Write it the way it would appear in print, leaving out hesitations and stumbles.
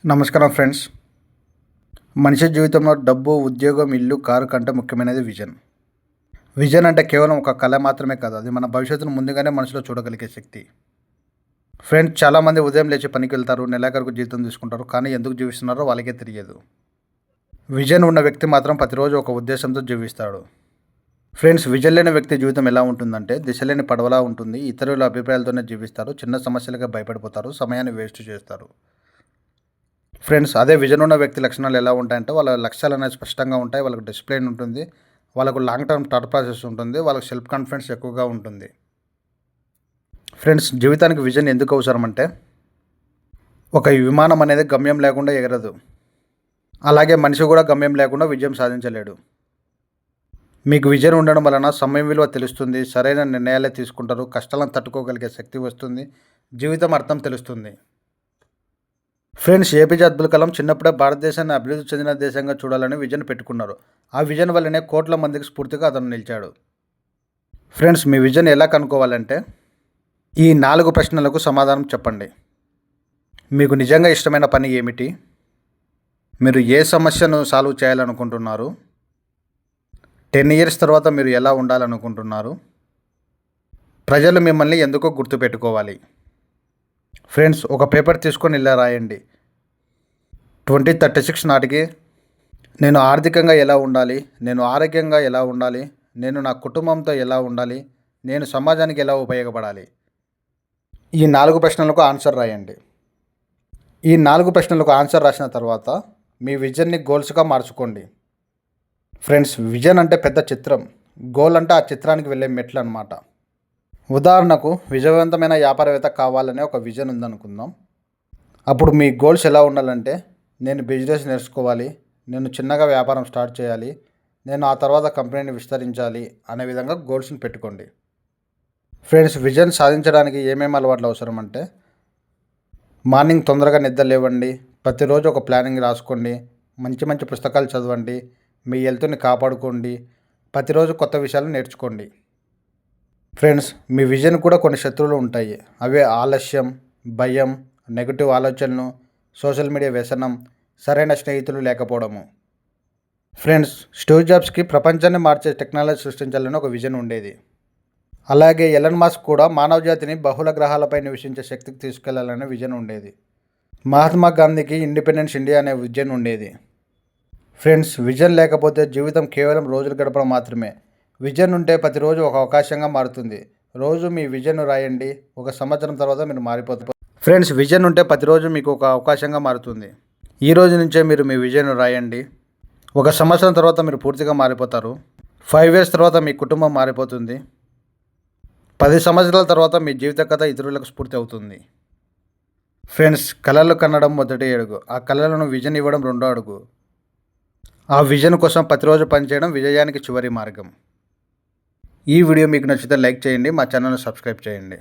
నమస్కారం ఫ్రెండ్స్. మనిషి జీవితంలో డబ్బు, ఉద్యోగం, ఇల్లు, కారు కంటే ముఖ్యమైనది విజన్. విజన్ అంటే కేవలం ఒక కళ మాత్రమే కాదు, అది మన భవిష్యత్తును ముందుగానే మనసులో చూడగలిగే శక్తి. ఫ్రెండ్స్, చాలామంది ఉదయం లేచి పనికి వెళ్తారు, నెలాఖరుకు జీతం తీసుకుంటారు, కానీ ఎందుకు జీవిస్తున్నారో వాళ్ళకే తెలియదు. విజన్ ఉన్న వ్యక్తి మాత్రం ప్రతిరోజు ఒక ఉద్దేశంతో జీవిస్తాడు. ఫ్రెండ్స్, విజన్ లేని వ్యక్తి జీవితం ఎలా ఉంటుందంటే దిశ లేని పడవలా ఉంటుంది. ఇతరుల అభిప్రాయాలతోనే జీవిస్తారు, చిన్న సమస్యలుగా భయపడిపోతారు, సమయాన్ని వేస్ట్ చేస్తారు. ఫ్రెండ్స్, అదే విజన్ ఉన్న వ్యక్తి లక్షణాలు ఎలా ఉంటాయంటే వాళ్ళ లక్ష్యాలు అనేవి స్పష్టంగా ఉంటాయి, వాళ్ళకు డిసిప్లిన్ ఉంటుంది, వాళ్ళకు లాంగ్ టర్మ్ థాట్ ప్రాసెస్ ఉంటుంది, వాళ్ళకి సెల్ఫ్ కాన్ఫిడెన్స్ ఎక్కువగా ఉంటుంది. ఫ్రెండ్స్, జీవితానికి విజన్ ఎందుకు అవసరం అంటే ఒక విమానం అనేది గమ్యం లేకుండా ఎగరదు, అలాగే మనిషి కూడా గమ్యం లేకుండా విజయం సాధించలేడు. మీకు విజన్ ఉండడం వలన సమయం విలువ తెలుస్తుంది, సరైన నిర్ణయాలే తీసుకుంటారు, కష్టాలను తట్టుకోగలిగే శక్తి వస్తుంది, జీవితం అర్థం తెలుస్తుంది. ఫ్రెండ్స్, ఏపీజే అబ్దుల్ కలాం చిన్నప్పుడే భారతదేశాన్ని అభివృద్ధి చెందిన దేశంగా చూడాలని విజన్ పెట్టుకున్నారు. ఆ విజన్ వల్లనే కోట్ల మందికి స్ఫూర్తిగా అతను నిలిచాడు. ఫ్రెండ్స్, మీ విజన్ ఎలా కనుక్కోవాలంటే ఈ 4 ప్రశ్నలకు సమాధానం చెప్పండి. మీకు నిజంగా ఇష్టమైన పని ఏమిటి? మీరు ఏ సమస్యను సాల్వ్ చేయాలనుకుంటున్నారు? 10 ఇయర్స్ తర్వాత మీరు ఎలా ఉండాలనుకుంటున్నారు? ప్రజలు మిమ్మల్ని ఎందుకో గుర్తుపెట్టుకోవాలి? ఫ్రెండ్స్, ఒక పేపర్ తీసుకొని ఇలా రాయండి. 2036 నాటికి నేను ఆర్థికంగా ఎలా ఉండాలి, నేను ఆరోగ్యంగా ఎలా ఉండాలి, నేను నా కుటుంబంతో ఎలా ఉండాలి, నేను సమాజానికి ఎలా ఉపయోగపడాలి. ఈ 4 ప్రశ్నలకు ఆన్సర్ రాయండి. ఈ 4 ప్రశ్నలకు ఆన్సర్ రాసిన తర్వాత మీ విజన్ని గోల్స్గా మార్చుకోండి. ఫ్రెండ్స్, విజన్ అంటే పెద్ద చిత్రం, గోల్ అంటే ఆ చిత్రానికి వెళ్ళే మెట్లు అన్నమాట. ఉదాహరణకు, విజయవంతమైన వ్యాపారవేత్త కావాలనే ఒక విజన్ ఉందనుకుందాం. అప్పుడు మీ గోల్స్ ఎలా ఉండాలంటే నేను బిజినెస్ నేర్చుకోవాలి, నేను చిన్నగా వ్యాపారం స్టార్ట్ చేయాలి, నేను ఆ తర్వాత కంపెనీని విస్తరించాలి అనే విధంగా గోల్స్ని పెట్టుకోండి. ఫ్రెండ్స్, విజన్ సాధించడానికి ఏమేమి అలవాట్లు అవసరం అంటే మార్నింగ్ తొందరగా నిద్ర లేవండి, ప్రతిరోజు ఒక ప్లానింగ్ రాసుకోండి, మంచి మంచి పుస్తకాలు చదవండి, మీ హెల్త్ని కాపాడుకోండి, ప్రతిరోజు కొత్త విషయాలు నేర్చుకోండి. ఫ్రెండ్స్, మీ విజన్ కూడా కొన్ని శత్రువులు ఉంటాయి. అవే ఆలస్యం, భయం, నెగిటివ్ ఆలోచనలు, సోషల్ మీడియా వ్యసనం, సరైన స్నేహితులు లేకపోవడము. ఫ్రెండ్స్, స్టీవ్ జాబ్స్కి ప్రపంచాన్ని మార్చే టెక్నాలజీ సృష్టించాలని ఒక విజన్ ఉండేది. అలాగే ఎలన్ మస్క్ కూడా మానవ జాతిని బహుళ గ్రహాలపై నివసించే శక్తికి తీసుకెళ్లాలనే విజన్ ఉండేది. మహాత్మా గాంధీకి ఇండిపెండెన్స్ ఇండియా అనే విజన్ ఉండేది. ఫ్రెండ్స్, విజన్ లేకపోతే జీవితం కేవలం రోజులు గడపడం మాత్రమే. విజన్ ఉంటే ప్రతిరోజు ఒక అవకాశంగా మారుతుంది. రోజు మీ విజన్ రాయండి, 1 సంవత్సరం తర్వాత మీరు మారిపోతారు. ఫ్రెండ్స్, విజన్ ఉంటే ప్రతిరోజు మీకు ఒక అవకాశంగా మారుతుంది. ఈ రోజు నుంచే మీరు మీ విజన్ రాయండి. 1 సంవత్సరం తర్వాత మీరు పూర్తిగా మారిపోతారు. 5 ఇయర్స్ తర్వాత మీ కుటుంబం మారిపోతుంది. 10 సంవత్సరాల తర్వాత మీ జీవిత కథ ఇతరులకు స్ఫూర్తి అవుతుంది. ఫ్రెండ్స్, కలలు కనడం మొదటి అడుగు, ఆ కలలను విజన్ ఇవ్వడం 2వ అడుగు. ఆ విజన్ కోసం ప్రతిరోజు పనిచేయడం విజయానికి చివరి మార్గం. ఈ వీడియో మీకు నచ్చితే లైక్ చేయండి, మా ఛానల్ని సబ్స్క్రైబ్ చేయండి.